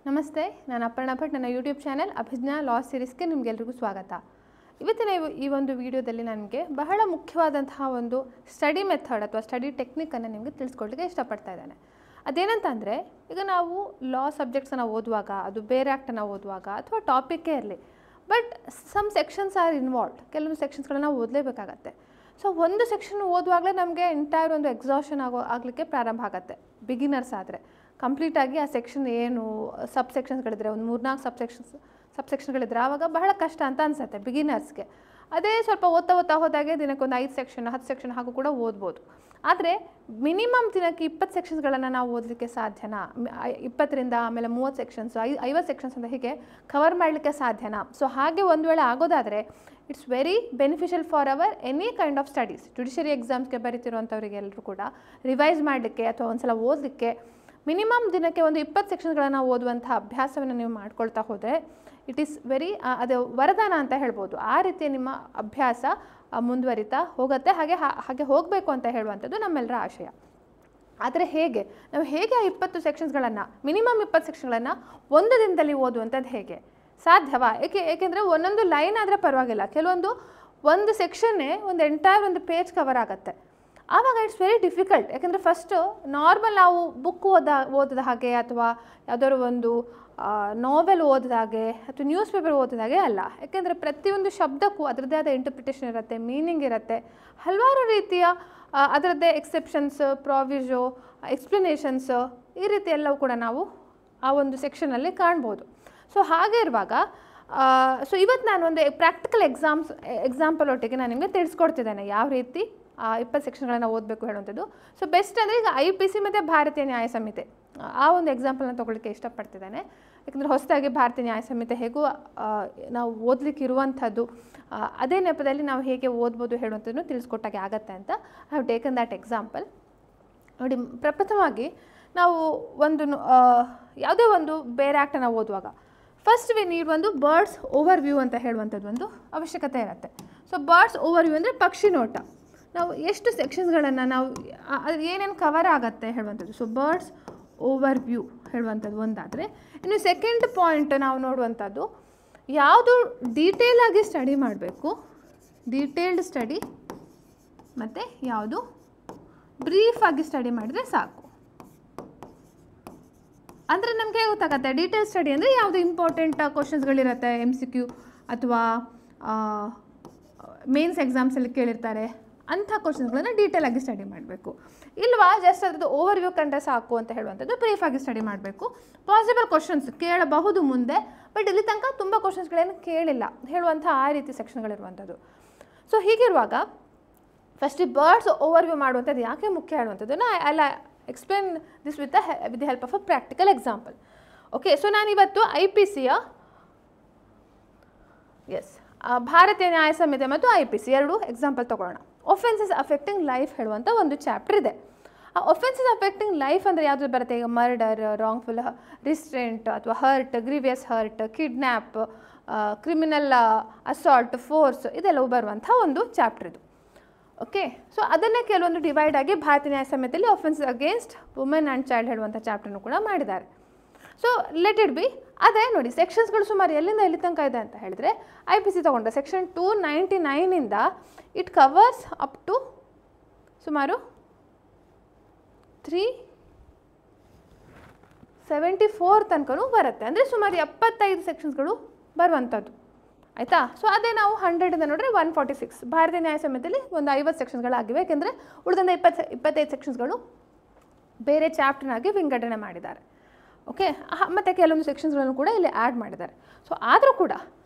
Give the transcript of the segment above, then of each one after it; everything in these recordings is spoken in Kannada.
ನಮಸ್ತೆ, ನಾನು ಅಪರ್ಣಾ ಭಟ್. ನನ್ನ ಯೂಟ್ಯೂಬ್ ಚಾನೆಲ್ ಅಭಿಜ್ಞಾ ಲಾ ಸೀರೀಸ್ಗೆ ನಿಮಗೆಲ್ಲರಿಗೂ ಸ್ವಾಗತ. ಇವತ್ತಿನ ಈ ಒಂದು ವಿಡಿಯೋದಲ್ಲಿ ನನಗೆ ಬಹಳ ಮುಖ್ಯವಾದಂತಹ ಒಂದು ಸ್ಟಡಿ ಮೆಥಡ್ ಅಥವಾ ಸ್ಟಡಿ ಟೆಕ್ನಿಕನ್ನು ನಿಮಗೆ ತಿಳಿಸ್ಕೊಡ್ಲಿಕ್ಕೆ ಇಷ್ಟಪಡ್ತಾ ಇದ್ದೇನೆ. ಅದೇನಂತಂದರೆ, ಈಗ ನಾವು ಲಾ ಸಬ್ಜೆಕ್ಟ್ಸನ್ನು ಓದುವಾಗ, ಅದು ಬೇರೆ ಆ್ಯಕ್ಟನ್ನು ಓದುವಾಗ ಅಥವಾ ಟಾಪಿಕ್ಕೇ ಇರಲಿ, but some sections are involved. ಕೆಲವೊಂದು ಸೆಕ್ಷನ್ಸ್ಗಳನ್ನ ಓದಲೇಬೇಕಾಗತ್ತೆ. ಸೊ ಒಂದು ಸೆಕ್ಷನ್ ಓದುವಾಗಲೇ ನಮಗೆ ಎಂಟೈರ್ ಒಂದು ಎಕ್ಸಾಷನ್ ಆಗಲಿಕ್ಕೆ ಪ್ರಾರಂಭ ಆಗುತ್ತೆ. ಬಿಗಿನರ್ಸ್ ಆದರೆ ಕಂಪ್ಲೀಟಾಗಿ ಆ ಸೆಕ್ಷನ್ ಏನು ಸಬ್ ಸೆಕ್ಷನ್ಸ್ಗಳಿದ್ರೆ, ಒಂದು 3-4 ಸಬ್ಸೆಕ್ಷನ್ಗಳಿದ್ರೆ ಆವಾಗ ಬಹಳ ಕಷ್ಟ ಅಂತ ಅನಿಸುತ್ತೆ ಬಿಗಿನರ್ಸ್ಗೆ. ಅದೇ ಸ್ವಲ್ಪ ಓದ್ತಾ ಹೋದಾಗೆ ದಿನಕ್ಕೊಂದು 5 ಸೆಕ್ಷನ್ 10 ಸೆಕ್ಷನ್ ಹಾಗೂ ಕೂಡ ಓದ್ಬೋದು. ಆದರೆ ಮಿನಿಮಮ್ ದಿನಕ್ಕೆ 20 ಸೆಕ್ಷನ್ಸ್ಗಳನ್ನು ನಾವು ಓದಲಿಕ್ಕೆ ಸಾಧ್ಯನಾ? 20ರಿಂದ ಆಮೇಲೆ 30 ಸೆಕ್ಷನ್ಸು 50 ಸೆಕ್ಷನ್ಸ್ ಅಂತ ಹೀಗೆ ಕವರ್ ಮಾಡಲಿಕ್ಕೆ ಸಾಧ್ಯನಾ? ಸೊ ಹಾಗೆ ಒಂದು ವೇಳೆ ಆಗೋದಾದರೆ it's very beneficial for our any kind of studies. Judiciary ಎಕ್ಸಾಮ್ಸ್ಗೆ ಬರೀತಿರುವಂಥವರಿಗೆ ಎಲ್ಲರೂ ಕೂಡ ರಿವೈಸ್ ಮಾಡಲಿಕ್ಕೆ ಅಥವಾ ಒಂದು ಸಲ ಓದಲಿಕ್ಕೆ ಮಿನಿಮಮ್ ದಿನಕ್ಕೆ ಒಂದು 20 ಸೆಕ್ಷನ್ಸ್ಗಳನ್ನು ಓದುವಂಥ ಅಭ್ಯಾಸವನ್ನು ನೀವು ಮಾಡ್ಕೊಳ್ತಾ ಹೋದರೆ ಇಟ್ ಈಸ್ ವೆರಿ ಅದು ವರದಾನ ಅಂತ ಹೇಳ್ಬೋದು. ಆ ರೀತಿಯ ನಿಮ್ಮ ಅಭ್ಯಾಸ ಮುಂದುವರಿತಾ ಹೋಗುತ್ತೆ. ಹಾಗೆ ಹೋಗಬೇಕು ಅಂತ ಹೇಳುವಂಥದ್ದು ನಮ್ಮೆಲ್ಲರ ಆಶಯ. ಆದರೆ ನಾವು ಹೇಗೆ ಆ 20 ಸೆಕ್ಷನ್ಸ್ಗಳನ್ನು ಮಿನಿಮಮ್ 20 ಸೆಕ್ಷನ್ಗಳನ್ನು ಒಂದು ದಿನದಲ್ಲಿ ಓದುವಂಥದ್ದು ಹೇಗೆ ಸಾಧ್ಯವಾ? ಏಕೆಂದರೆ ಒಂದೊಂದು ಲೈನ್ ಆದರೆ ಪರವಾಗಿಲ್ಲ, ಒಂದು ಸೆಕ್ಷನ್ನೇ ಒಂದು ಎಂಟೈರ್ ಒಂದು ಪೇಜ್ ಕವರ್ ಆಗುತ್ತೆ. ಆವಾಗ ಇಟ್ಸ್ ವೆರಿ ಡಿಫಿಕಲ್ಟ್. ಯಾಕೆಂದರೆ ಫಸ್ಟು ನಾರ್ಮಲ್ ನಾವು ಬುಕ್ ಓದಿದ ಹಾಗೆ ಅಥವಾ ಯಾವುದಾದ್ರು ಒಂದು ನಾವೆಲ್ ಓದಿದ ಹಾಗೆ ಅಥವಾ ನ್ಯೂಸ್ ಪೇಪರ್ ಓದಿದ ಹಾಗೆ ಅಲ್ಲ. ಯಾಕೆಂದರೆ ಪ್ರತಿಯೊಂದು ಶಬ್ದಕ್ಕೂ ಅದರದ್ದೇ ಆದ ಇಂಟರ್ಪ್ರಿಟೇಷನ್ ಇರುತ್ತೆ, ಮೀನಿಂಗ್ ಇರುತ್ತೆ, ಹಲವಾರು ರೀತಿಯ ಅದರದ್ದೇ ಎಕ್ಸೆಪ್ಷನ್ಸ್, ಪ್ರಾವಿಷೋ, ಎಕ್ಸ್ಪ್ಲನೇಷನ್ಸ್, ಈ ರೀತಿ ಎಲ್ಲವೂ ಕೂಡ ನಾವು ಆ ಒಂದು ಸೆಕ್ಷನಲ್ಲಿ ಕಾಣ್ಬೋದು. ಸೊ ಹಾಗೆ ಇರುವಾಗ ಇವತ್ತು ನಾನು ಒಂದು ಪ್ರಾಕ್ಟಿಕಲ್ ಎಕ್ಸಾಂಪಲ್ ಒಟ್ಟಿಗೆ ನಾನು ನಿಮಗೆ ತಿಳಿಸ್ಕೊಡ್ತಿದ್ದೇನೆ ಯಾವ ರೀತಿ 20 ಸೆಕ್ಷನ್ಗಳನ್ನು ಓದಬೇಕು ಹೇಳುವಂಥದ್ದು. ಸೊ ಬೆಸ್ಟ್ ಅಂದರೆ ಈಗ IPC ಮತ್ತು ಭಾರತೀಯ ನ್ಯಾಯ ಸಂಹಿತೆ ಆ ಒಂದು ಎಕ್ಸಾಂಪಲ್ನ ತೊಗೊಳ್ಳಿಕ್ಕೆ ಇಷ್ಟಪಡ್ತಿದ್ದೇನೆ. ಯಾಕಂದರೆ ಹೊಸದಾಗಿ ಭಾರತೀಯ ನ್ಯಾಯ ಸಂಹಿತೆ ಹೇಗೂ ನಾವು ಓದಲಿಕ್ಕೆ ಇರುವಂಥದ್ದು, ಅದೇ ನೆಪದಲ್ಲಿ ನಾವು ಹೇಗೆ ಓದ್ಬೋದು ಹೇಳುವಂಥದ್ದನ್ನು ತಿಳಿಸ್ಕೊಟ್ಟಾಗೆ ಆಗತ್ತೆ ಅಂತ I have taken that example. ನೋಡಿ, ಪ್ರಪ್ರಥಮವಾಗಿ ನಾವು ಯಾವುದೇ ಒಂದು ಬೇರೆ ಆ್ಯಕ್ಟನ್ನು ಓದುವಾಗ ಫಸ್ಟ್ ವಿ ನೀಡ್ ಒಂದು ಬರ್ಡ್ಸ್ ಓವರ್ ವ್ಯೂ ಅಂತ ಹೇಳುವಂಥದ್ದು ಒಂದು ಅವಶ್ಯಕತೆ ಇರುತ್ತೆ. ಸೊ ಬರ್ಡ್ಸ್ ಓವರ್ ವ್ಯೂ ಅಂದರೆ ಪಕ್ಷಿ ನೋಟ. ನಾವು ಎಷ್ಟು ಸೆಕ್ಷನ್ಸ್ಗಳನ್ನು ನಾವು ಏನೇನು ಕವರ್ ಆಗುತ್ತೆ ಹೇಳುವಂಥದ್ದು. ಸೊ ಬರ್ಡ್ಸ್ ಓವರ್ ವ್ಯೂ ಹೇಳುವಂಥದ್ದು ಒಂದಾದರೆ, ಇನ್ನು ಸೆಕೆಂಡ್ ಪಾಯಿಂಟ್ ನಾವು ನೋಡುವಂಥದ್ದು ಯಾವುದು ಡೀಟೇಲಾಗಿ ಸ್ಟಡಿ ಮಾಡಬೇಕು, ಡೀಟೇಲ್ಡ್ ಸ್ಟಡಿ, ಮತ್ತು ಯಾವುದು ಬ್ರೀಫಾಗಿ ಸ್ಟಡಿ ಮಾಡಿದರೆ ಸಾಕು. ಅಂದರೆ ನಮಗೆ ಗೊತ್ತಾಗತ್ತೆ ಡೀಟೇಲ್ ಸ್ಟಡಿ ಅಂದರೆ ಯಾವುದು ಇಂಪಾರ್ಟೆಂಟ್ ಕ್ವಶನ್ಸ್ಗಳಿರುತ್ತೆ, MCQ ಅಥವಾ ಮೇನ್ಸ್ ಎಕ್ಸಾಮ್ಸಲ್ಲಿ ಕೇಳಿರ್ತಾರೆ ಅಂಥ ಕ್ವಶನ್ಸ್ಗಳನ್ನು ಡೀಟೇಲಾಗಿ ಸ್ಟಡಿ ಮಾಡಬೇಕು. ಇಲ್ವಾ ಜಸ್ಟ್ ಅದ್ರದ್ದು ಓವರ್ ವ್ಯೂ ಕಂಡ್ರೆ ಸಾಕು ಅಂತ ಹೇಳುವಂಥದ್ದು ಬ್ರೀಫಾಗಿ ಸ್ಟಡಿ ಮಾಡಬೇಕು. ಪಾಸಿಬಲ್ ಕ್ವಶನ್ಸ್ ಕೇಳಬಹುದು ಮುಂದೆ, ಬಟ್ ಇಲ್ಲಿ ತನಕ ತುಂಬ ಕ್ವಶನ್ಸ್ಗಳೇನು ಕೇಳಿಲ್ಲ ಹೇಳುವಂಥ ಆ ರೀತಿ ಸೆಕ್ಷನ್ಗಳಿರುವಂಥದ್ದು. ಸೊ ಹೀಗಿರುವಾಗ ಫಸ್ಟ್ ಈ ಬರ್ಡ್ಸ್ ಓವರ್ ವ್ಯೂ ಮಾಡುವಂಥದ್ದು ಯಾಕೆ ಮುಖ್ಯ ಹೇಳುವಂಥದ್ದನ್ನು I explain this with the help of a practical example. Okay, so ನಾನಿವತ್ತು IPCಯ ಭಾರತೀಯ ನ್ಯಾಯ ಸಂಹಿತೆ ಮತ್ತು IPC ಎರಡು ಎಕ್ಸಾಂಪಲ್ ತೊಗೊಳ್ಳೋಣ. ಒಫೆನ್ಸಸ್ ಅಫೆಕ್ಟಿಂಗ್ ಲೈಫ್ ಹೇಳುವಂಥ ಒಂದು ಚಾಪ್ಟರ್ ಇದೆ. ಆ ಒಫೆನ್ಸಸ್ ಅಫೆಕ್ಟಿಂಗ್ ಲೈಫ್ ಅಂದರೆ ಯಾವುದು ಬರುತ್ತೆ? ಈಗ ಮರ್ಡರ್, ರಾಂಗ್ಫುಲ್ ರಿಸ್ಟ್ರೆಂಟ್ ಅಥವಾ hurt, grievous hurt, kidnap, criminal assault, force, ಇದೆಲ್ಲವೂ ಬರುವಂಥ ಒಂದು ಚಾಪ್ಟರ್ ಇದು. ಓಕೆ, ಸೊ ಅದನ್ನೇ ಕೆಲವೊಂದು ಡಿವೈಡ್ ಆಗಿ ಭಾರತೀಯ ನ್ಯಾಯ ಸಂಹಿತೆಯಲ್ಲಿ offences against women and child ಹೇಳುವಂಥ ಚಾಪ್ಟರ್ನು ಕೂಡ ಮಾಡಿದ್ದಾರೆ. So let it be. ಅದೇ ನೋಡಿ, ಸೆಕ್ಷನ್ಸ್ಗಳು ಸುಮಾರು ಎಲ್ಲಿಂದ ಎಲ್ಲಿ ತನಕ ಇದೆ ಅಂತ ಹೇಳಿದ್ರೆ, IPC ತೊಗೊಂಡ್ರೆ ಸೆಕ್ಷನ್ 299ಇಂದ ಇಟ್ ಕವರ್ಸ್ ಅಪ್ ಟು ಸುಮಾರು 374 ತನಕನೂ ಬರುತ್ತೆ. ಅಂದರೆ ಸುಮಾರು 75 ಸೆಕ್ಷನ್ಸ್ಗಳು ಬರುವಂಥದ್ದು. ಆಯಿತಾ? ಸೊ ಅದೇ ನಾವು 100ಇಂದ ನೋಡಿದ್ರೆ 146. ಭಾರತೀಯ ನ್ಯಾಯ ಸಂಹಿತೆಯಲ್ಲಿ ಒಂದು 50 ಸೆಕ್ಷನ್ಗಳಾಗಿವೆ. ಯಾಕೆಂದರೆ ಉಳಿದಂಥ 25 ಸೆಕ್ಷನ್ಸ್ಗಳು ಬೇರೆ ಚಾಪ್ಟರ್ನಾಗಿ ವಿಂಗಡಣೆ ಮಾಡಿದ್ದಾರೆ. ಓಕೆ, ಮತ್ತು ಕೆಲವೊಂದು ಸೆಕ್ಷನ್ಸ್ಗಳನ್ನು ಕೂಡ ಇಲ್ಲಿ ಆ್ಯಡ್ ಮಾಡಿದ್ದಾರೆ. ಸೊ ಆದರೂ ಕೂಡ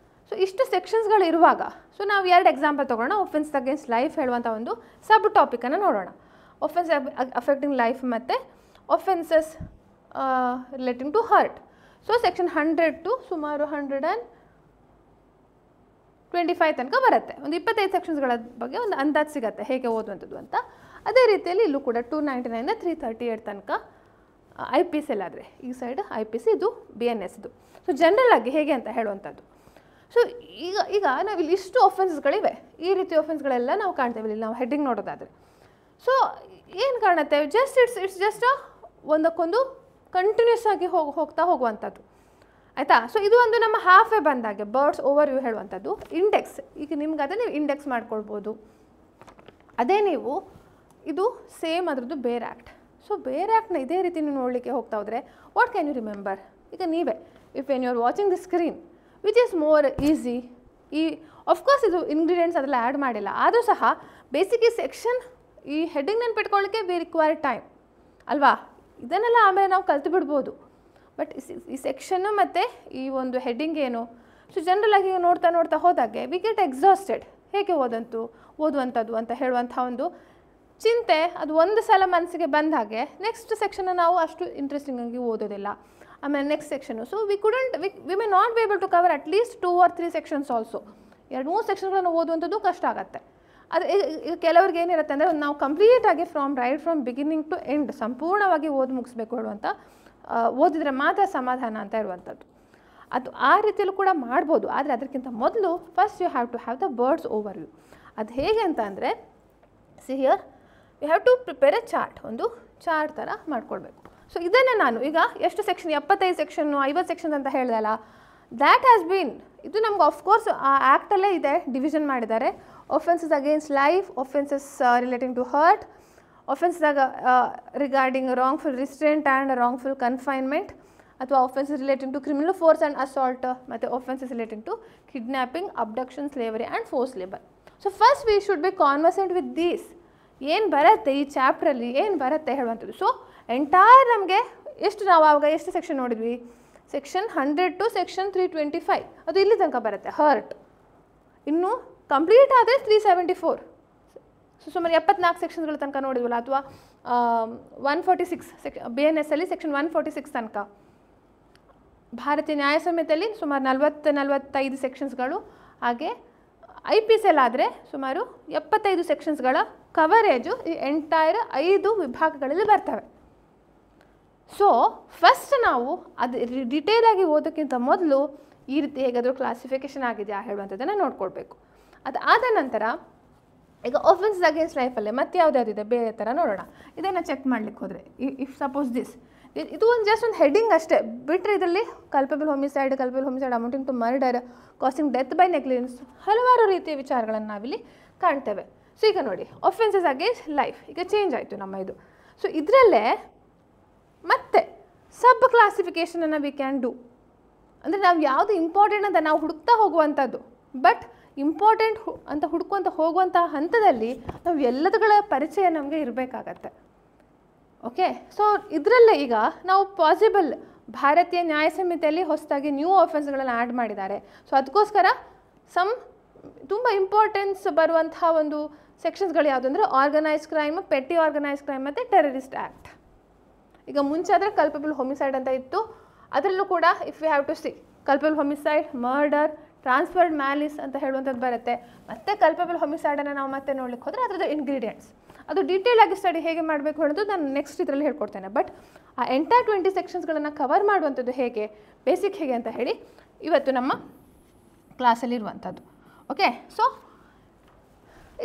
ಇಷ್ಟು ಸೆಕ್ಷನ್ಸ್ಗಳು ಇರುವಾಗ ನಾವು 2 ಎಕ್ಸಾಂಪಲ್ ತೊಗೊಳ್ಳೋಣ. ಒಫೆನ್ಸ್ ಅಗೇನ್ಸ್ಟ್ ಲೈಫ್ ಹೇಳುವಂಥ ಒಂದು ಸಬ್ ಟಾಪಿಕನ್ನು ನೋಡೋಣ. ಒಫೆನ್ಸ್ ಅಫೆಕ್ಟಿಂಗ್ ಲೈಫ್ ಮತ್ತು offences relating to hurt. So section 100 to ಸುಮಾರು 125 ತನಕ ಬರುತ್ತೆ. ಒಂದು 25 ಸೆಕ್ಷನ್ಸ್ಗಳ ಬಗ್ಗೆ ಒಂದು ಅಂದಾಜು ಸಿಗುತ್ತೆ ಹೇಗೆ ಓದುವಂಥದ್ದು ಅಂತ. ಅದೇ ರೀತಿಯಲ್ಲಿ ಇಲ್ಲೂ ಕೂಡ 299ಇಂದ 338 ತನಕ IPC ಆದರೆ ಈ ಸೈಡ್ IPC, ಇದು BNS ಇದು. ಸೊ ಜನರಲ್ ಆಗಿ ಹೇಗೆ ಅಂತ ಹೇಳುವಂಥದ್ದು. ಸೊ ಈಗ ನಾವಿಲ್ಲಿ ಇಷ್ಟು ಒಫೆನ್ಸ್ಗಳಿವೆ. ಈ ರೀತಿ ಒಫೆನ್ಸ್ಗಳೆಲ್ಲ ನಾವು ಕಾಣ್ತೇವೆ ಇಲ್ಲಿ ನಾವು ಹೆಡ್ಡಿಂಗ್ ನೋಡೋದಾದರೆ. ಸೊ ಏನು ಕಾಣುತ್ತೆ? ಇಟ್ಸ್ ಜಸ್ಟ್ ಒಂದಕ್ಕೊಂದು ಕಂಟಿನ್ಯೂಸ್ ಆಗಿ ಹೋಗ್ತಾ ಹೋಗುವಂಥದ್ದು. ಆಯಿತಾ. ಸೊ ಇದು ಒಂದು ನಮ್ಮ ಹಾಫೇ ಬಂದಾಗೆ ಬರ್ಡ್ಸ್ ಓವರ್ ವ್ಯೂ ಹೇಳುವಂಥದ್ದು. ಇಂಡೆಕ್ಸ್, ಈಗ ನಿಮ್ಗೆ ಅದೇ ನೀವು ಇಂಡೆಕ್ಸ್ ಮಾಡ್ಕೊಳ್ಬೋದು. ಅದೇ ನೀವು ಇದು ಸೇಮ್ ಅದರದ್ದು ಬೇರ್ ಆ್ಯಕ್ಟ್. ಸೊ ಬೇರ್ ಆ್ಯಕ್ಟ್ನ ಇದೇ ರೀತಿ ನೀವು ನೋಡಲಿಕ್ಕೆ ಹೋಗ್ತಾ ಹೋದರೆ ವಾಟ್ ಕ್ಯಾನ್ ಯು ರಿಮೆಂಬರ್? ಈಗ ನೀವೇ if when you are watching the screen which is more easy, ಈ ಆಫ್ಕೋರ್ಸ್ ಇದು ಇಂಗ್ರೀಡಿಯೆಂಟ್ಸ್ ಅದೆಲ್ಲ ಆ್ಯಡ್ ಮಾಡಿಲ್ಲ, ಆದರೂ ಸಹ ಬೇಸಿಕ್ ಈ ಸೆಕ್ಷನ್ ಈ ಹೆಡ್ಡಿಂಗ್ ನೆನ್ಪಿಟ್ಕೊಳ್ಳಿಕ್ಕೆ ವಿ ರಿಕ್ವೈರ್ ಟೈಮ್ ಅಲ್ವಾ. ಇದನ್ನೆಲ್ಲ ಆಮೇಲೆ ನಾವು ಕಲ್ತು ಬಿಡ್ಬೋದು. ಬಟ್ ಈ ಸೆಕ್ಷನ್ನು ಮತ್ತು ಈ ಒಂದು ಹೆಡ್ಡಿಂಗ್ ಏನು, ಸೊ ಜನರಲಾಗಿ ನೋಡ್ತಾ ನೋಡ್ತಾ ಹೋದಾಗೆ ವಿ ಗೆಟ್ ಎಕ್ಸಾಸ್ಟೆಡ್. ಹೇಗೆ ಓದುವಂಥದ್ದು ಅಂತ ಹೇಳುವಂಥ ಒಂದು ಚಿಂತೆ ಅದು ಒಂದು ಸಲ ಮನಸ್ಸಿಗೆ ಬಂದ ಹಾಗೆ ನೆಕ್ಸ್ಟ್ ಸೆಕ್ಷನ್ನ ನಾವು ಅಷ್ಟು ಇಂಟ್ರೆಸ್ಟಿಂಗಾಗಿ ಓದೋದಿಲ್ಲ. ಆಮೇಲೆ next section, so we may not be able to cover at least 2 or 3 sections also. 2-3 ಸೆಕ್ಷನ್ಗಳನ್ನು ಓದುವಂಥದ್ದು ಕಷ್ಟ ಆಗುತ್ತೆ. ಅದು ಈಗ ಕೆಲವ್ರಿಗೆ ಏನಿರುತ್ತೆ ಅಂದರೆ ನಾವು ಕಂಪ್ಲೀಟಾಗಿ ಫ್ರಮ್ ಬಿಗಿನಿಂಗ್ ಟು ಎಂಡ್ ಸಂಪೂರ್ಣವಾಗಿ ಮುಗಿಸ್ಬೇಕು ಹೇಳುವಂಥ, ಓದಿದರೆ ಮಾತ್ರ ಸಮಾಧಾನ ಅಂತ ಇರುವಂಥದ್ದು. ಅದು ಆ ರೀತಿಯಲ್ಲೂ ಕೂಡ ಮಾಡ್ಬೋದು. ಆದರೆ ಅದಕ್ಕಿಂತ ಮೊದಲು first you have to have the bird's overview. ಅದು ಹೇಗೆ ಅಂತ ಅಂದರೆ see here you have to prepare a chart, ಒಂದು ಚಾರ್ಟ್ ಥರ ಮಾಡ್ಕೊಳ್ಬೇಕು. ಸೊ ಇದನ್ನು ನಾನು ಈಗ ಎಷ್ಟು ಸೆಕ್ಷನ್, 75 ಸೆಕ್ಷನ್ನು 50 ಸೆಕ್ಷನ್ ಅಂತ ಹೇಳ್ದಲ್ಲ, ದ್ಯಾಟ್ ಹ್ಯಾಸ್ ಬೀನ್, ಇದು ನಮ್ಗೆ ಆಫ್ಕೋರ್ಸ್ ಆ ಆ್ಯಕ್ಟಲ್ಲೇ ಇದೆ, ಡಿವಿಷನ್ ಮಾಡಿದ್ದಾರೆ. Offences against life, offences relating to hurt, offences regarding wrongful restraint and wrongful confinement, ಅಥವಾ offences relating to criminal force and assault, ಮತ್ತು offences relating to kidnapping, abduction, slavery and force labour. So first we should be conversant with these, ಏನು ಬರುತ್ತೆ ಈ ಚಾಪ್ಟ್ರಲ್ಲಿ ಏನು ಬರುತ್ತೆ ಹೇಳುವಂಥದ್ದು. ಸೊ ಎಂಟೈರ್ ನಮಗೆ ನಾವು ಆವಾಗ ಎಷ್ಟು ಸೆಕ್ಷನ್ ನೋಡಿದ್ವಿ, ಸೆಕ್ಷನ್ 100 to ಸೆಕ್ಷನ್ 325, ಅದು ಇಲ್ಲಿ ತನಕ ಬರುತ್ತೆ ಹರ್ಟ್. ಇನ್ನು ಕಂಪ್ಲೀಟ್ ಆದರೆ 374. ಸೊ ಸುಮಾರು 74 ಸೆಕ್ಷನ್ಗಳ ತನಕ ನೋಡಿದ್ವಲ್ಲ, ಅಥವಾ 146 BNS ಅಲ್ಲಿ ಸೆಕ್ಷನ್ 146 ತನಕ. ಭಾರತೀಯ ನ್ಯಾಯ ಸಂಹಿತೆಯಲ್ಲಿ ಸುಮಾರು 40-45 ಸೆಕ್ಷನ್ಸ್ಗಳು, ಹಾಗೆ IPC ಆದರೆ ಸುಮಾರು 75 ಸೆಕ್ಷನ್ಸ್ಗಳ ಕವರೇಜು ಈ ಎಂಟೈರ್ 5 ವಿಭಾಗಗಳಲ್ಲಿ ಬರ್ತವೆ. ಸೊ ಫಸ್ಟ್ ನಾವು ಅದು ಡಿಟೇಲಾಗಿ ಓದೋಕ್ಕಿಂತ ಮೊದಲು ಈ ರೀತಿ ಹೇಗಾದರೂ ಕ್ಲಾಸಿಫಿಕೇಷನ್ ಆಗಿದೆಯಾ ಹೇಳುವಂಥದ್ದನ್ನು ನೋಡ್ಕೊಳ್ಬೇಕು. ಅದು ಆದ ನಂತರ ಈಗ ಒಫೆನ್ಸ್ ಅಗೇನ್ಸ್ಟ್ ಲೈಫಲ್ಲೇ ಮತ್ತೆ ಯಾವುದ್ಯಾವುದಿದೆ ಬೇರೆ ಥರ ನೋಡೋಣ. ಇದನ್ನು ಚೆಕ್ ಮಾಡಲಿಕ್ಕೆ ಹೋದರೆ ಇಫ್ ಸಪೋಸ್ ಇದು ಒಂದು ಜಸ್ಟ್ ಒಂದು ಹೆಡ್ಡಿಂಗ್ ಅಷ್ಟೇ ಬಿಟ್ಟರೆ ಇದರಲ್ಲಿ culpable homicide amounting to murder, causing death by negligence, ಹಲವಾರು ರೀತಿಯ ವಿಚಾರಗಳನ್ನು ನಾವಿಲ್ಲಿ ಕಾಣ್ತೇವೆ. ಸೊ ಈಗ ನೋಡಿ ಒಫೆನ್ಸಸ್ ಅಗೇನ್ಸ್ಟ್ ಲೈಫ್ ಈಗ ಚೇಂಜ್ ಆಯಿತು ನಮ್ಮ ಇದು. ಸೊ ಇದರಲ್ಲೇ ಮತ್ತೆ ಸಬ್ ಕ್ಲಾಸಿಫಿಕೇಷನನ್ನು ವಿ ಕ್ಯಾನ್ ಡೂ. ಅಂದರೆ ನಾವು ಯಾವುದು ಇಂಪಾರ್ಟೆಂಟ್ ಅಂತ ನಾವು ಹುಡುಕ್ತಾ ಹೋಗುವಂಥದ್ದು, ಬಟ್ ಇಂಪಾರ್ಟೆಂಟ್ ಅಂತ ಹುಡುಕುವಂಥ ಹೋಗುವಂಥ ಹಂತದಲ್ಲಿ ನಾವು ಎಲ್ಲದಗಳ ಪರಿಚಯ ನಮಗೆ ಇರಬೇಕಾಗತ್ತೆ. ಓಕೆ, ಸೊ ಇದರಲ್ಲೇ ಈಗ ನಾವು ಪಾಸಿಬಲ್ ಭಾರತೀಯ ನ್ಯಾಯ ಸಂಹಿತೆಯಲ್ಲಿ ಹೊಸದಾಗಿ ನ್ಯೂ ಆಫೆನ್ಸ್ಗಳನ್ನು ಆ್ಯಡ್ ಮಾಡಿದ್ದಾರೆ. ಸೊ ಅದಕ್ಕೋಸ್ಕರ ತುಂಬ ಇಂಪಾರ್ಟೆನ್ಸ್ ಬರುವಂಥ ಒಂದು ಸೆಕ್ಷನ್ಸ್ಗಳು ಯಾವುದು ಅಂದರೆ organised crime, petty organised crime ಮತ್ತು ಟೆರರಿಸ್ಟ್ ಆ್ಯಕ್ಟ್. ಈಗ ಮುಂಚೆ ಆದರೆ ಕಲ್ಪಬಲ್ ಹೋಮಿಸೈಡ್ ಅಂತ ಇತ್ತು, ಅದರಲ್ಲೂ ಕೂಡ if you have to see culpable homicide, murder, transferred malice ಅಂತ ಹೇಳುವಂಥದ್ದು ಬರುತ್ತೆ. ಮತ್ತು ಕಲ್ಪಬಲ್ ಹೋಮಿಸೈಡನ್ನು ನಾವು ಮತ್ತೆ ನೋಡ್ಲಿಕ್ಕೆ ಹೋದರೆ ಅದರದ್ದು ಇಂಗ್ರೀಡಿಯೆಂಟ್ಸ್ ಅದು ಡೀಟೇಲ್ ಆಗಿ ಸ್ಟಡಿ ಹೇಗೆ ಮಾಡಬೇಕು ಅನ್ನೋದು ನಾನು ನೆಕ್ಸ್ಟ್ ಇದರಲ್ಲಿ ಹೇಳ್ಕೊಡ್ತೇನೆ. ಬಟ್ ಆ ಎಂಟೈರ್ 20 ಸೆಕ್ಷನ್ಸ್ಗಳನ್ನು ಕವರ್ ಮಾಡುವಂಥದ್ದು ಹೇಗೆ, ಬೇಸಿಕ್ ಹೇಗೆ ಅಂತ ಹೇಳಿ ಇವತ್ತು ನಮ್ಮ ಕ್ಲಾಸಲ್ಲಿ ಇರುವಂಥದ್ದು. ಓಕೆ, ಸೊ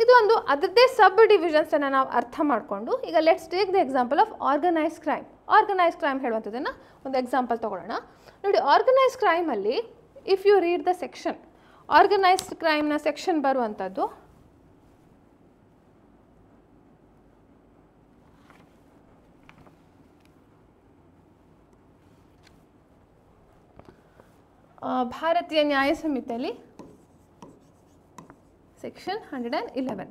ಇದು ಒಂದು ಅದರದ್ದೇ ಸಬ್ ಡಿವಿಷನ್ಸನ್ನು ನಾವು ಅರ್ಥ ಮಾಡಿಕೊಂಡು ಈಗ let's take the example of organised crime. Organised crime ಹೇಳುವಂಥದ್ದನ್ನು ಒಂದು ಎಕ್ಸಾಂಪಲ್ ತೊಗೊಳ್ಳೋಣ. ನೋಡಿ, ಆರ್ಗನೈಸ್ಡ್ ಕ್ರೈಮಲ್ಲಿ if you read the section, organised ಕ್ರೈಮ್ನ ಸೆಕ್ಷನ್ ಬರುವಂಥದ್ದು ಭಾರತೀಯ ನ್ಯಾಯ ಸಂಹಿತೆಯಲ್ಲಿ ಸೆಕ್ಷನ್ 111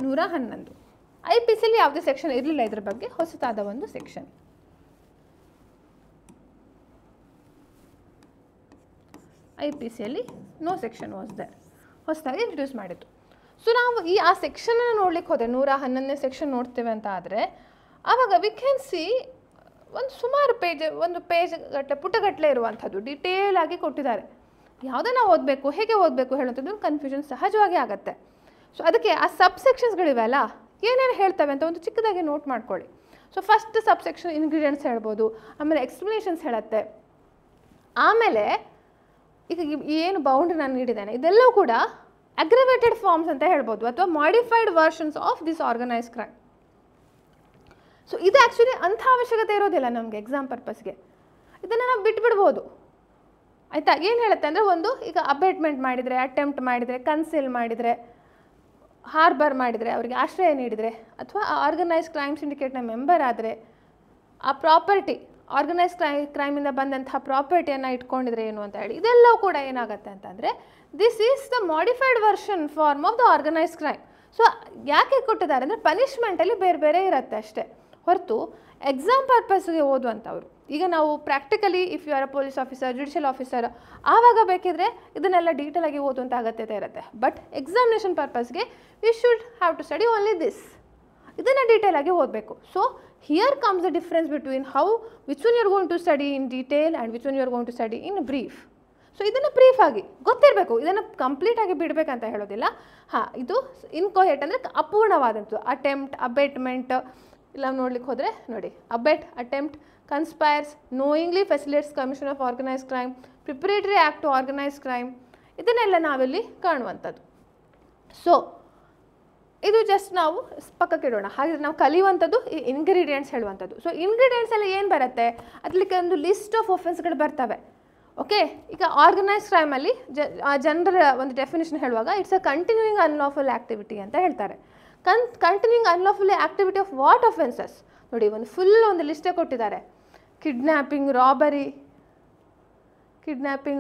111. IPCಯಲ್ಲಿ ಯಾವುದೇ ಸೆಕ್ಷನ್ ಇರಲಿಲ್ಲ ಇದರ ಬಗ್ಗೆ, ಹೊಸತಾದ ಒಂದು ಸೆಕ್ಷನ್. IPCಯಲ್ಲಿ ನೋ ಸೆಕ್ಷನ್ ವಾಸ್ ದೇರ್, ಹೊಸದಾಗಿ ಇಂಟ್ರೊಡ್ಯೂಸ್ ಮಾಡಿತ್ತು. ಸೊ ನಾವು ಆ ಸೆಕ್ಷನನ್ನು ನೋಡ್ಲಿಕ್ಕೆ ಹೋದರೆ 111ನೇ ಸೆಕ್ಷನ್ ನೋಡ್ತೇವೆ ಅಂತ ಆದರೆ ಆವಾಗ ವಿ ಕ್ಯಾನ್ ಸಿ ಒಂದು ಸುಮಾರು ಒಂದು ಪೇಜ್ ಗಟ್ಟಲೆ ಪುಟಗಟ್ಟಲೆ ಇರುವಂಥದ್ದು ಡೀಟೇಲ್ ಆಗಿ ಕೊಟ್ಟಿದ್ದಾರೆ. ಯಾವುದನ್ನು ಓದಬೇಕು, ಹೇಗೆ ಓದಬೇಕು ಹೇಳುವಂಥದ್ದು ಕನ್ಫ್ಯೂಷನ್ ಸಹಜವಾಗಿ ಆಗುತ್ತೆ. ಸೊ ಅದಕ್ಕೆ ಆ ಸಬ್ ಸೆಕ್ಷನ್ಸ್ಗಳಿವೆಲ್ಲ ಏನೇನು ಹೇಳ್ತವೆ ಅಂತ ಒಂದು ಚಿಕ್ಕದಾಗಿ ನೋಟ್ ಮಾಡ್ಕೊಳ್ಳಿ. ಸೊ ಫಸ್ಟ್ ಸಬ್ ಸೆಕ್ಷನ್ ಇಂಗ್ರೀಡಿಯೆಂಟ್ಸ್ ಹೇಳ್ಬೋದು, ಆಮೇಲೆ ಎಕ್ಸ್ಪ್ಲನೇಷನ್ಸ್ ಹೇಳುತ್ತೆ, ಆಮೇಲೆ ಈಗ ಏನು ಬೌಂಡ್ರಿ ನಾನು ನೀಡಿದ್ದೇನೆ ಇದೆಲ್ಲವೂ ಕೂಡ ಅಗ್ರವೇಟೆಡ್ ಫಾರ್ಮ್ಸ್ ಅಂತ ಹೇಳ್ಬೋದು, ಅಥವಾ modified versions of this organised crime. So ಇದು ಆ್ಯಕ್ಚುಲಿ ಅಂಥ ಅವಶ್ಯಕತೆ ಇರೋದಿಲ್ಲ ನಮಗೆ ಎಕ್ಸಾಮ್ ಪರ್ಪಸ್ಗೆ, ಇದನ್ನು ನಾವು ಬಿಟ್ಬಿಡ್ಬೋದು. ಆಯಿತಾ. ಏನು ಹೇಳುತ್ತೆ ಅಂದರೆ ಒಂದು ಈಗ ಅಬೇಟ್ಮೆಂಟ್ ಮಾಡಿದರೆ, ಅಟೆಂಪ್ಟ್ ಮಾಡಿದರೆ, ಕನ್ಸಿಲ್ ಮಾಡಿದರೆ, ಹಾರ್ಬರ್ ಮಾಡಿದರೆ, ಅವರಿಗೆ ಆಶ್ರಯ ನೀಡಿದರೆ, ಅಥವಾ ಆರ್ಗನೈಸ್ ಕ್ರೈಮ್ ಸಿಂಡಿಕೇಟ್ನ ಮೆಂಬರ್ ಆದರೆ, ಆ ಪ್ರಾಪರ್ಟಿ ಆರ್ಗನೈಸ್ ಕ್ರೈಮಿಂದ ಬಂದಂತಹ ಪ್ರಾಪರ್ಟಿಯನ್ನು ಇಟ್ಕೊಂಡಿದ್ರೆ ಏನು ಅಂತ ಹೇಳಿ, ಇದೆಲ್ಲವೂ ಕೂಡ ಏನಾಗುತ್ತೆ ಅಂತಂದರೆ this is the modified version form of the organise crime. So ಯಾಕೆ ಕೊಟ್ಟಿದ್ದಾರೆ ಅಂದರೆ ಪನಿಷ್ಮೆಂಟಲ್ಲಿ ಬೇರೆ ಬೇರೆ ಇರುತ್ತೆ ಅಷ್ಟೇ ಹೊರತು ಎಕ್ಸಾಮ್ ಪರ್ಪಸ್ಗೆ ಓದುವಂಥವ್ರು. ಈಗ ನಾವು practically if you are a police officer, judicial officer, ಆವಾಗ ಬೇಕಿದ್ರೆ ಇದನ್ನೆಲ್ಲ ಡೀಟೇಲಾಗಿ ಓದುವಂಥ ಅಗತ್ಯತೆ ಇರುತ್ತೆ. ಬಟ್ ಎಕ್ಸಾಮಿನೇಷನ್ ಪರ್ಪಸ್ಗೆ we should have to study only this, ಇದನ್ನು ಡೀಟೇಲಾಗಿ ಓದಬೇಕು. So here comes the difference between how which one you are going to study in detail and which one you are going to study in brief. So ಇದನ್ನು ಬ್ರೀಫಾಗಿ ಗೊತ್ತಿರಬೇಕು, ಇದನ್ನು ಕಂಪ್ಲೀಟಾಗಿ ಬಿಡಬೇಕಂತ ಹೇಳೋದಿಲ್ಲ. ಹಾಂ, ಇದು ಇನ್ಕೋಹೆಟ್ ಅಂದರೆ ಅಪೂರ್ಣವಾದಂಥದ್ದು. ಅಟೆಂಪ್ಟ್, ಅಬೇಟ್ಮೆಂಟ್ ಇಲ್ಲ ನೋಡ್ಲಿಕ್ಕೆ ಹೋದರೆ ನೋಡಿ, attempt, conspires, knowingly facilitates commission of organise crime, preparatory act to organise crime, ಇದನ್ನೆಲ್ಲ ನಾವಿಲ್ಲಿ ಕಾಣುವಂಥದ್ದು. ಸೊ ಇದು ಜಸ್ಟ್ ನಾವು ಪಕ್ಕಕ್ಕೆ ಇಡೋಣ. ಹಾಗೆ ನಾವು ಕಲಿಯುವಂಥದ್ದು ಈ ಇಂಗ್ರೀಡಿಯೆಂಟ್ಸ್ ಹೇಳುವಂಥದ್ದು. ಸೊ ಇಂಗ್ರೀಡಿಯೆಂಟ್ಸ್ ಎಲ್ಲ ಏನು ಬರುತ್ತೆ, ಅದಕ್ಕೆ ಒಂದು ಲಿಸ್ಟ್ ಆಫ್ ಒಫೆನ್ಸ್ಗಳು ಬರ್ತವೆ. ಓಕೆ, ಈಗ ಆರ್ಗನೈಸ್ ಕ್ರೈಮಲ್ಲಿ ಜನರ ಒಂದು ಡೆಫಿನೇಷನ್ ಹೇಳುವಾಗ it's a continuing unlawful activity ಅಂತ ಹೇಳ್ತಾರೆ. Continuing unlawful activity of what offences ನೋಡಿ, ಒಂದು ಫುಲ್ ಒಂದು ಲಿಸ್ಟೇ ಕೊಟ್ಟಿದ್ದಾರೆ. Kidnapping,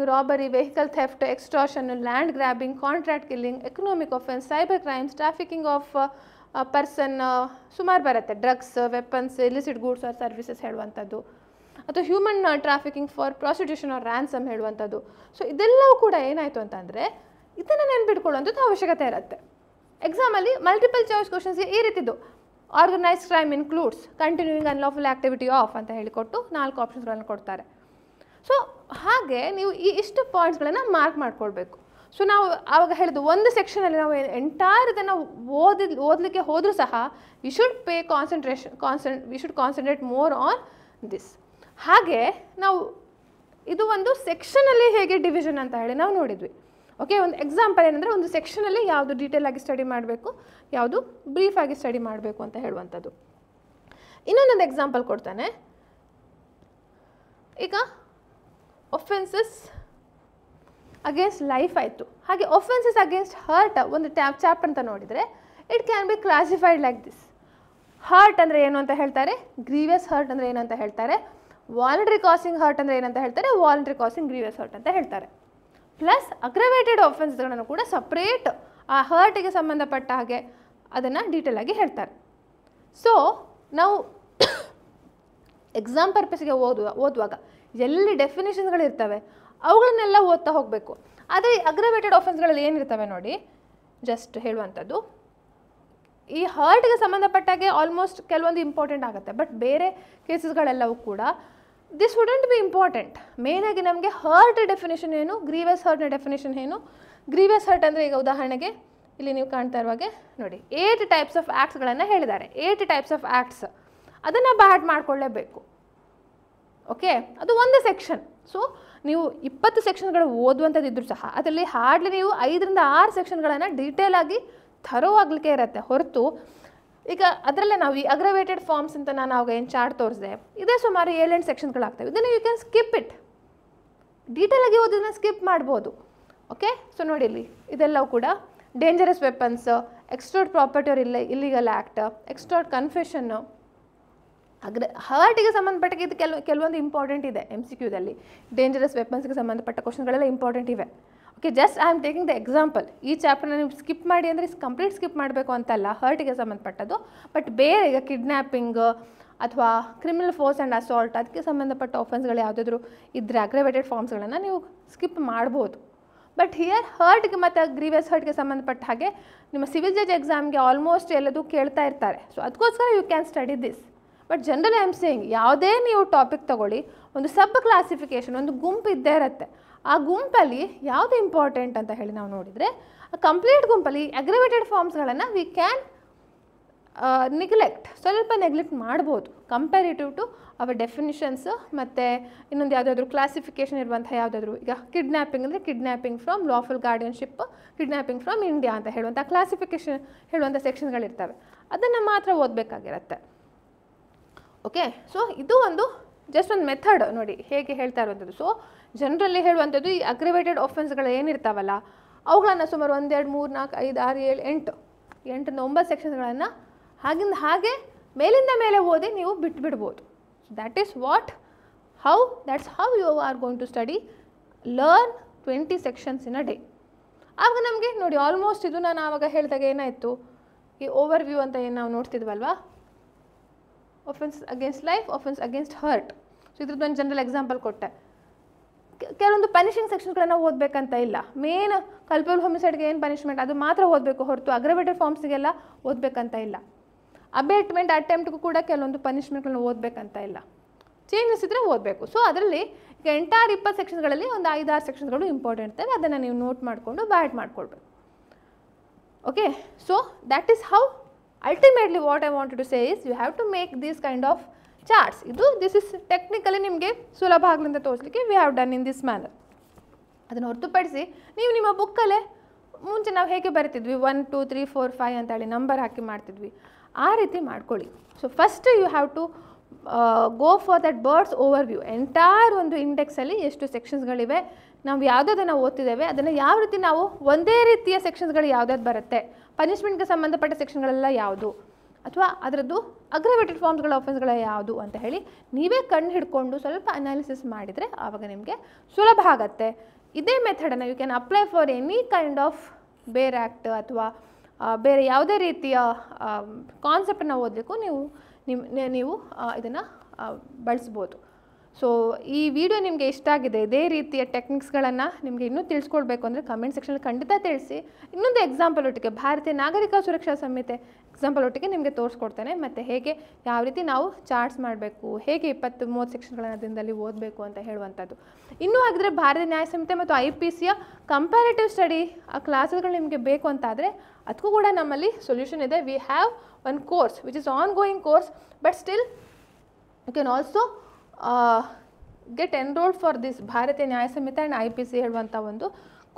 robbery, vehicle theft, extortion, land grabbing, contract killing, economic offence, cyber crimes, trafficking of person, ಸುಮಾರು ಬರುತ್ತೆ. Drugs, weapons, illicit goods or services ಹೇಳುವಂಥದ್ದು, ಅಥವಾ human trafficking for prostitution or ransom ಹೇಳುವಂಥದ್ದು. ಸೊ ಇದೆಲ್ಲವೂ ಕೂಡ ಏನಾಯಿತು ಅಂತಂದರೆ ಇದನ್ನು ನೆನ್ಪಿಟ್ಕೊಳ್ಳುವಂಥದ್ದು ಅವಶ್ಯಕತೆ ಇರುತ್ತೆ. ಎಕ್ಸಾಮಲ್ಲಿ ಮಲ್ಟಿಪಲ್ ಚಾಯ್ಸ್ ಕ್ವಶನ್ಸ್ಗೆ ಈ ರೀತಿದ್ದು organise crime includes continuing unlawful activity of ಅಂತ ಹೇಳಿಕೊಟ್ಟು 4 ಆಪ್ಷನ್ಸ್ಗಳನ್ನು ಕೊಡ್ತಾರೆ. ಸೊ ಹಾಗೆ ನೀವು ಈ ಇಷ್ಟು ಪಾಯಿಂಟ್ಸ್ಗಳನ್ನು ಮಾರ್ಕ್ ಮಾಡ್ಕೊಳ್ಬೇಕು. ಸೊ ನಾವು ಆವಾಗ ಹೇಳಿದ್ದು ಒಂದು ಸೆಕ್ಷನಲ್ಲಿ ನಾವು ಎಂಟೈರ್ ಇದನ್ನು ಓದಲಿಕ್ಕೆ ಹೋದರೂ ಸಹ we should pay we should concentrate more on this. ಹಾಗೆ ನಾವು ಇದು ಒಂದು ಸೆಕ್ಷನಲ್ಲಿ ಹೇಗೆ ಡಿವಿಷನ್ ಅಂತ ಹೇಳಿ ನಾವು ನೋಡಿದ್ವಿ. ಓಕೆ, ಒಂದು ಎಕ್ಸಾಂಪಲ್ ಏನಂದರೆ ಒಂದು ಸೆಕ್ಷನಲ್ಲಿ ಯಾವುದು ಡೀಟೇಲಾಗಿ ಸ್ಟಡಿ ಮಾಡಬೇಕು, ಯಾವುದು ಬ್ರೀಫಾಗಿ ಸ್ಟಡಿ ಮಾಡಬೇಕು ಅಂತ ಹೇಳುವಂಥದ್ದು. ಇನ್ನೊಂದೊಂದು ಎಕ್ಸಾಂಪಲ್ ಕೊಡ್ತಾನೆ. ಈಗ ಒಫೆನ್ಸಸ್ ಅಗೇನ್ಸ್ಟ್ ಲೈಫ್ ಆಯಿತು, ಹಾಗೆ ಒಫೆನ್ಸಸ್ ಅಗೇನ್ಸ್ಟ್ ಹರ್ಟ್ ಒಂದು ಚಾಪ್ಟರ್ ಅಂತ ನೋಡಿದರೆ it can be classified like this. Hurt ಅಂದರೆ ಏನು ಅಂತ ಹೇಳ್ತಾರೆ, ಗ್ರೀವಿಯಸ್ ಹರ್ಟ್ ಅಂದರೆ ಏನಂತ ಹೇಳ್ತಾರೆ, ವಾಲಂಟರಿ ಕಾಸಿಂಗ್ ಹರ್ಟ್ ಅಂದರೆ ಏನಂತ ಹೇಳ್ತಾರೆ, ವಾಲಂಟರಿ ಕಾಸಿಂಗ್ ಗ್ರೀವಿಯಸ್ ಹರ್ಟ್ ಅಂತ ಹೇಳ್ತಾರೆ. ಪ್ಲಸ್ ಅಗ್ರವೇಟೆಡ್ ಆಫೆನ್ಸ್ಗಳನ್ನು ಕೂಡ ಸಪ್ರೇಟ್ ಆ ಹರ್ಟಿಗೆ ಸಂಬಂಧಪಟ್ಟ ಹಾಗೆ ಅದನ್ನು ಡೀಟೇಲಾಗಿ ಹೇಳ್ತಾರೆ. ಸೊ ನಾವು ಎಕ್ಸಾಮ್ ಪರ್ಪಸ್ಗೆ ಓದುವಾಗ ಎಲ್ಲಿ ಡೆಫಿನೇಷನ್ಗಳಿರ್ತವೆ ಅವುಗಳನ್ನೆಲ್ಲ ಓದ್ತಾ ಹೋಗಬೇಕು. ಆದರೆ ಈ ಅಗ್ರವೇಟೆಡ್ ಆಫೆನ್ಸ್ಗಳಲ್ಲಿ ಏನಿರ್ತವೆ ನೋಡಿ, ಜಸ್ಟ್ ಹೇಳುವಂಥದ್ದು ಈ ಹರ್ಟ್ಗೆ ಸಂಬಂಧಪಟ್ಟಾಗೆ ಆಲ್ಮೋಸ್ಟ್ ಕೆಲವೊಂದು ಇಂಪಾರ್ಟೆಂಟ್ ಆಗುತ್ತೆ. ಬಟ್ ಬೇರೆ ಕೇಸಸ್ಗಳೆಲ್ಲವೂ ಕೂಡ ದಿಸ್ ವುಡಂಟ್ ಬಿ ಇಂಪಾರ್ಟೆಂಟ್. ಮೇನಾಗಿ ನಮಗೆ ಹರ್ಟ್ ಡೆಫಿನೇಷನ್ ಏನು, ಗ್ರೀವಿಯಸ್ ಹರ್ಟ್ನ ಡೆಫಿನೇಷನ್ ಏನು. ಗ್ರೀವಿಯಸ್ ಹರ್ಟ್ ಅಂದರೆ ಈಗ ಉದಾಹರಣೆಗೆ ಇಲ್ಲಿ ನೀವು ಕಾಣ್ತಾ ಇರುವಾಗೆ ನೋಡಿ 8 ಟೈಪ್ಸ್ ಆಫ್ ಆ್ಯಕ್ಟ್ಸ್ಗಳನ್ನು ಹೇಳಿದ್ದಾರೆ. 8 ಟೈಪ್ಸ್ ಆಫ್ ಆ್ಯಕ್ಟ್ಸ್ ಅದನ್ನು ಬ್ಯಾಟ್ ಮಾಡಿಕೊಳ್ಳೇಬೇಕು. ಓಕೆ, ಅದು ಒಂದು ಸೆಕ್ಷನ್. ಸೊ ನೀವು 20 ಸೆಕ್ಷನ್ಗಳು ಓದುವಂಥದ್ದಿದ್ರೂ ಸಹ ಅದರಲ್ಲಿ ಹಾರ್ಡ್ಲಿ ನೀವು 5 ರಿಂದ 6 ಸೆಕ್ಷನ್ಗಳನ್ನು ಡೀಟೇಲಾಗಿ ಥರೋ ಆಗಲಿಕ್ಕೆ ಇರುತ್ತೆ ಹೊರತು ಈಗ ಅದರಲ್ಲೇ ನಾವು ಈ ಅಗ್ರವೇಟೆಡ್ ಫಾರ್ಮ್ಸ್ ಅಂತ ನಾನು ಅವಾಗ ಏನು ಚಾರ್ಟ್ ತೋರಿಸಿದೆ, ಇದೇ ಸುಮಾರು 7-8 ಸೆಕ್ಷನ್ಗಳಾಗ್ತವೆ. ಇದನ್ನು ಯು ಕ್ಯಾನ್ ಸ್ಕಿಪ್ ಇಟ್, ಡೀಟೇಲಾಗಿ ಓದೋದನ್ನ ಸ್ಕಿಪ್ ಮಾಡ್ಬೋದು. ಓಕೆ, ಸೊ ನೋಡಿ ಇಲ್ಲಿ ಇದೆಲ್ಲವೂ ಕೂಡ dangerous weapons, extort property or illegal act, extort ಕನ್ಫೆಷನ್ನು, ಹರ್ಟಿಗೆ ಸಂಬಂಧಪಟ್ಟ ಇದು ಕೆಲವೊಂದು ಇಂಪಾರ್ಟೆಂಟ್ ಇದೆ. MCQದಲ್ಲಿ ಡೇಂಜರಸ್ ವೆಪನ್ಸ್ಗೆ ಸಂಬಂಧಪಟ್ಟ ಕ್ವಶನ್ಗಳೆಲ್ಲ ಇಂಪಾರ್ಟೆಂಟ್ ಇವೆ. Okay, just I am taking the example. ಈ ಚಾಪ್ಟರ್ನ ನೀವು ಸ್ಕಿಪ್ ಮಾಡಿ ಅಂದರೆ ಕಂಪ್ಲೀಟ್ ಸ್ಕಿಪ್ ಮಾಡಬೇಕು ಅಂತಲ್ಲ, ಹರ್ಟಿಗೆ ಸಂಬಂಧಪಟ್ಟದ್ದು. ಬಟ್ ಬೇರೆ ಈಗ ಕಿಡ್ನ್ಯಾಪಿಂಗ್ ಅಥವಾ ಕ್ರಿಮಿನಲ್ ಫೋರ್ಸ್ ಆ್ಯಂಡ್ ಅಸಾಲ್ಟ್ ಅದಕ್ಕೆ ಸಂಬಂಧಪಟ್ಟ ಆಫೆನ್ಸ್ಗಳು ಯಾವುದಾದ್ರೂ ಇದ್ದರೆ ಅಗ್ರವೇಟೆಡ್ ಫಾರ್ಮ್ಸ್ಗಳನ್ನು ನೀವು ಸ್ಕಿಪ್ ಮಾಡ್ಬೋದು. ಬಟ್ ಹಿಯರ್ ಹರ್ಟ್ಗೆ ಮತ್ತು ಗ್ರೀವಿಯಸ್ ಹರ್ಟ್ಗೆ ಸಂಬಂಧಪಟ್ಟ ಹಾಗೆ ನಿಮ್ಮ ಸಿವಿಲ್ ಜಡ್ಜ್ ಎಕ್ಸಾಮ್ಗೆ ಆಲ್ಮೋಸ್ಟ್ ಎಲ್ಲದೂ ಕೇಳ್ತಾ ಇರ್ತಾರೆ. ಸೊ ಅದಕ್ಕೋಸ್ಕರ you can study this. But generally I am saying ಯಾವುದೇ ನೀವು ಟಾಪಿಕ್ ತೊಗೊಳ್ಳಿ, ಒಂದು ಸಬ್ ಕ್ಲಾಸಿಫಿಕೇಷನ್, ಒಂದು ಗುಂಪು ಇದ್ದೇ ಇರುತ್ತೆ. ಆ ಗುಂಪಲ್ಲಿ ಯಾವುದು ಇಂಪಾರ್ಟೆಂಟ್ ಅಂತ ಹೇಳಿ ನಾವು ನೋಡಿದರೆ ಆ ಕಂಪ್ಲೀಟ್ ಗುಂಪಲ್ಲಿ ಅಗ್ರವೇಟೆಡ್ ಫಾರ್ಮ್ಸ್ಗಳನ್ನು ವಿ ಕ್ಯಾನ್ ಸ್ವಲ್ಪ ನೆಗ್ಲೆಕ್ಟ್ ಮಾಡ್ಬೋದು ಕಂಪ್ಯಾರಿಟಿವ್ ಟು ಅವರ್ ಡೆಫಿನಿಷನ್ಸ್. ಮತ್ತು ಇನ್ನೊಂದು ಯಾವುದಾದ್ರೂ ಕ್ಲಾಸಿಫಿಕೇಷನ್ ಇರುವಂಥ ಯಾವುದಾದ್ರೂ ಈಗ ಕಿಡ್ನ್ಯಾಪಿಂಗ್ ಅಂದರೆ kidnapping from lawful guardianship, kidnapping from India ಅಂತ ಹೇಳುವಂಥ ಕ್ಲಾಸಿಫಿಕೇಷನ್ ಹೇಳುವಂಥ ಸೆಕ್ಷನ್ಗಳಿರ್ತವೆ, ಅದನ್ನು ಮಾತ್ರ ಓದಬೇಕಾಗಿರುತ್ತೆ. ಓಕೆ, ಸೊ ಇದು ಒಂದು ಜಸ್ಟ್ ಒಂದು ಮೆಥಡ್ ನೋಡಿ ಹೇಗೆ ಹೇಳ್ತಾ ಇರುವಂಥದ್ದು. ಸೊ ಜನರಲ್ಲಿ ಹೇಳುವಂಥದ್ದು ಈ ಅಗ್ರಿವೇಟೆಡ್ ಒಫೆನ್ಸ್ಗಳು ಏನಿರ್ತಾವಲ್ಲ ಅವುಗಳನ್ನು ಸುಮಾರು 1 2 3 4 5 6 7 8 9 ಸೆಕ್ಷನ್ಗಳನ್ನು ಹಾಗಿಂದ ಹಾಗೆ ಮೇಲಿಂದ ಮೇಲೆ ಓದಿ ನೀವು ಬಿಟ್ಬಿಡ್ಬೋದು. That's how you are going to study learn 20 sections in a day. ಆವಾಗ ನಮಗೆ ನೋಡಿ ಆಲ್ಮೋಸ್ಟ್ ಇದು ನಾನು ಆವಾಗ ಹೇಳಿದಾಗ ಏನಾಯಿತು, ಈ ಓವರ್ ವ್ಯೂ ಅಂತ ಏನು ನಾವು ನೋಡ್ತಿದ್ವಲ್ವಾ, offence against life, offence against hurt. So ಇದ್ರದ್ದು ಒಂದು ಜನರಲ್ ಎಕ್ಸಾಂಪಲ್ ಕೊಟ್ಟೆ. ಕೆಲವೊಂದು ಪನಿಷಿಂಗ್ ಸೆಕ್ಷನ್ಸ್ಗಳನ್ನು ಓದಬೇಕಂತ ಇಲ್ಲ, ಮೇನ್ ಕಲ್ಪಬಲ್ ಹೋಮಿಸೈಡ್ಗೆ ಏನು ಪನಿಷ್ಮೆಂಟ್ ಅದು ಮಾತ್ರ ಓದಬೇಕು ಹೊರತು ಅಗ್ರವೇಟೆಡ್ ಫಾರ್ಮ್ಸ್ಗೆಲ್ಲ ಓದಬೇಕಂತ ಇಲ್ಲ. ಅಬೇಟ್ಮೆಂಟ್ ಅಟೆಂಪ್ಟ್ಗೂ ಕೂಡ ಕೆಲವೊಂದು ಪನಿಷ್ಮೆಂಟ್ಗಳನ್ನ ಓದಬೇಕಂತ ಇಲ್ಲ, ಚೇಂಜಸ್ ಇದ್ದರೆ ಓದಬೇಕು. ಸೊ ಅದರಲ್ಲಿ ಈಗ ಎಂಟೈರ್ 20 ಸೆಕ್ಷನ್ಸ್ಗಳಲ್ಲಿ ಒಂದು 5-6 ಸೆಕ್ಷನ್ಸ್ಗಳು ಇಂಪಾರ್ಟೆಂಟ್ ಇರ್ತವೆ, ಅದನ್ನು ನೀವು ನೋಟ್ ಮಾಡಿಕೊಂಡು ಬ್ಯಾಟ್ ಮಾಡ್ಕೊಳ್ಬೇಕು. Okay, so that is how ultimately what I wanted to say is you have to make these kind of charts. This is technically ನಿಮಗೆ ಸುಲಭ ಆಗಲಿಂದ ತೋರಿಸಲಿಕ್ಕೆ we have done in this manner. ಅದನ್ನು ಹೊರತುಪಡಿಸಿ ನೀವು ನಿಮ್ಮ ಬುಕ್ಕಲ್ಲೇ ಮುಂಚೆ ನಾವು ಹೇಗೆ ಬರಿತಿದ್ವಿ 1 2 3 4 5 ಅಂತೇಳಿ ನಂಬರ್ ಹಾಕಿ ಮಾಡ್ತಿದ್ವಿ, ಆ ರೀತಿ ಮಾಡ್ಕೊಳ್ಳಿ. So first you have to go for that bird's overview. Entire ಒಂದು ಇಂಡೆಕ್ಸಲ್ಲಿ ಎಷ್ಟು ಸೆಕ್ಷನ್ಸ್ಗಳಿವೆ, ನಾವು ಯಾವುದನ್ನು ಓದ್ತಿದ್ದೇವೆ, ಅದನ್ನು ಯಾವ ರೀತಿ ನಾವು ಒಂದೇ ರೀತಿಯ ಸೆಕ್ಷನ್ಸ್ಗಳು ಯಾವುದಾದ್ರು ಬರುತ್ತೆ, ಪನಿಷ್ಮೆಂಟ್ಗೆ ಸಂಬಂಧಪಟ್ಟ ಸೆಕ್ಷನ್ಗಳೆಲ್ಲ ಯಾವುದು, ಅಥವಾ ಅದರದ್ದು ಅಗ್ರವೇಟೆಡ್ ಫಾರ್ಮ್ಸ್ಗಳ ಒಫೆನ್ಸ್ಗಳ ಯಾವುದು ಅಂತ ಹೇಳಿ ನೀವೇ ಕಣ್ಣು ಹಿಡ್ಕೊಂಡು ಸ್ವಲ್ಪ ಅನಾಲಿಸಿಸ್ ಮಾಡಿದರೆ ಆವಾಗ ನಿಮಗೆ ಸುಲಭ ಆಗುತ್ತೆ. ಇದೇ ಮೆಥಡನ್ನು you can apply for any kind of bare act ಅಥವಾ ಬೇರೆ ಯಾವುದೇ ರೀತಿಯ ಕಾನ್ಸೆಪ್ಟನ್ನು ಓದಲಿಕ್ಕೂ ನೀವು ಇದನ್ನು ಬಳಸ್ಬೋದು. ಸೊ ಈ ವಿಡಿಯೋ ನಿಮಗೆ ಇಷ್ಟ ಆಗಿದೆ, ಇದೇ ರೀತಿಯ ಟೆಕ್ನಿಕ್ಸ್ಗಳನ್ನು ನಿಮಗೆ ಇನ್ನೂ ತಿಳಿಸ್ಕೊಳ್ಬೇಕು ಅಂದರೆ ಕಮೆಂಟ್ ಸೆಕ್ಷನಲ್ಲಿ ಖಂಡಿತ ತಿಳಿಸಿ. ಇನ್ನೊಂದು ಎಕ್ಸಾಂಪಲ್ ಒಟ್ಟಿಗೆ ಭಾರತೀಯ ನಾಗರಿಕ ಸುರಕ್ಷಾ ಸಂಹಿತೆ ಎಕ್ಸಾಂಪಲ್ ಒಟ್ಟಿಗೆ ನಿಮಗೆ ತೋರಿಸ್ಕೊಡ್ತೇನೆ, ಮತ್ತು ಹೇಗೆ ಯಾವ ರೀತಿ ನಾವು ಚಾರ್ಟ್ಸ್ ಮಾಡಬೇಕು, ಹೇಗೆ 20-30 ಸೆಕ್ಷನ್ಗಳನ್ನು ದಿನದಲ್ಲಿ ಓದಬೇಕು ಅಂತ ಹೇಳುವಂಥದ್ದು. ಇನ್ನೂ ಆಗಿದ್ರೆ ಭಾರತೀಯ ನ್ಯಾಯ ಸಂಹಿತೆ ಮತ್ತು IPCಯ ಕಂಪ್ಯಾರಿಟಿವ್ ಸ್ಟಡಿ ಆ ಕ್ಲಾಸಸ್ಗಳು ನಿಮಗೆ ಬೇಕು ಅಂತಾದರೆ ಅದಕ್ಕೂ ಕೂಡ ನಮ್ಮಲ್ಲಿ ಸೊಲ್ಯೂಷನ್ ಇದೆ. We have one course which is on going course, but still you can also get enrolled for this Bharatiya Nyaya ಸಂಹಿತೆ ಆ್ಯಂಡ್ IPC ಹೇಳುವಂಥ ಒಂದು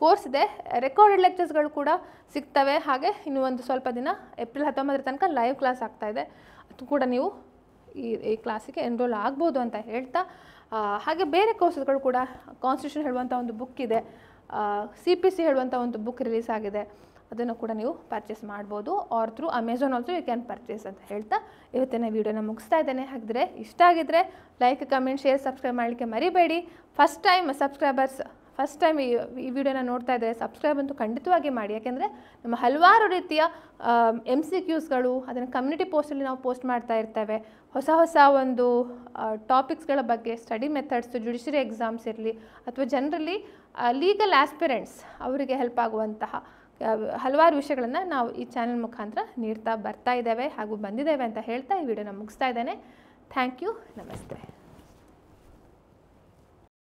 ಕೋರ್ಸ್ ಇದೆ. ರೆಕಾರ್ಡೆಡ್ ಲೆಕ್ಚರ್ಸ್ಗಳು ಕೂಡ ಸಿಗ್ತವೆ. ಹಾಗೆ ಇನ್ನು ಒಂದು ಸ್ವಲ್ಪ ದಿನ ಏಪ್ರಿಲ್ 19 ತನಕ ಲೈವ್ ಕ್ಲಾಸ್ ಆಗ್ತಾಯಿದೆ, ಅದು ಕೂಡ ನೀವು ಈ ಕ್ಲಾಸಿಗೆ ಎನ್ರೋಲ್ ಆಗ್ಬೋದು ಅಂತ ಹೇಳ್ತಾ, ಹಾಗೆ ಬೇರೆ ಕೋರ್ಸಸ್ಗಳು ಕೂಡ ಕಾನ್ಸ್ಟಿಟ್ಯೂಷನ್ ಹೇಳುವಂಥ ಒಂದು ಬುಕ್ ಇದೆ, CPC ಹೇಳುವಂಥ ಒಂದು ಬುಕ್ ರಿಲೀಸ್ ಆಗಿದೆ, ಅದನ್ನು ಕೂಡ ನೀವು ಪರ್ಚೇಸ್ ಮಾಡ್ಬೋದು. Or through Amazon also you can purchase ಅಂತ ಹೇಳ್ತಾ ಇವತ್ತಿನ ವೀಡಿಯೋನ ಮುಗಿಸ್ತಾ ಇದ್ದೇನೆ. ಹಾಗಿದ್ರೆ ಇಷ್ಟ ಆಗಿದ್ದರೆ ಲೈಕ್, ಕಮೆಂಟ್, ಶೇರ್, ಸಬ್ಸ್ಕ್ರೈಬ್ ಮಾಡಲಿಕ್ಕೆ ಮರಿಬೇಡಿ. ಫಸ್ಟ್ ಟೈಮ್ ಈ ವಿಡಿಯೋನ ನೋಡ್ತಾ ಇದ್ದರೆ ಸಬ್ಸ್ಕ್ರೈಬ್ ಅಂತೂ ಖಂಡಿತವಾಗಿ ಮಾಡಿ, ಯಾಕೆಂದರೆ ನಮ್ಮ ಹಲವಾರು ರೀತಿಯ MCQsಗಳು ಅದನ್ನು ಕಮ್ಯುನಿಟಿ ಪೋಸ್ಟಲ್ಲಿ ನಾವು ಪೋಸ್ಟ್ ಮಾಡ್ತಾ ಇರ್ತೇವೆ. ಹೊಸ ಒಂದು ಟಾಪಿಕ್ಸ್ಗಳ ಬಗ್ಗೆ, ಸ್ಟಡಿ ಮೆಥಡ್ಸ್, ಜುಡಿಷರಿ ಎಕ್ಸಾಮ್ಸ್ ಇರಲಿ ಅಥವಾ ಜನರಲಿ ಲೀಗಲ್ ಆಸ್ಪಿರೆಂಟ್ಸ್ ಅವರಿಗೆ ಹೆಲ್ಪ್ ಆಗುವಂತಹ ಹಲವಾರು ವಿಷಯಗಳನ್ನು ನಾವು ಈ ಚಾನೆಲ್ ಮುಖಾಂತರ ನೀಡ್ತಾ ಬರ್ತಾ ಇದ್ದೇವೆ ಹಾಗೂ ಬಂದಿದ್ದೇವೆ ಅಂತ ಹೇಳ್ತಾ ಈ ವಿಡಿಯೋನ ಮುಗಿಸ್ತಾ ಇದ್ದೇನೆ. ಥ್ಯಾಂಕ್ ಯು, ನಮಸ್ತೆ.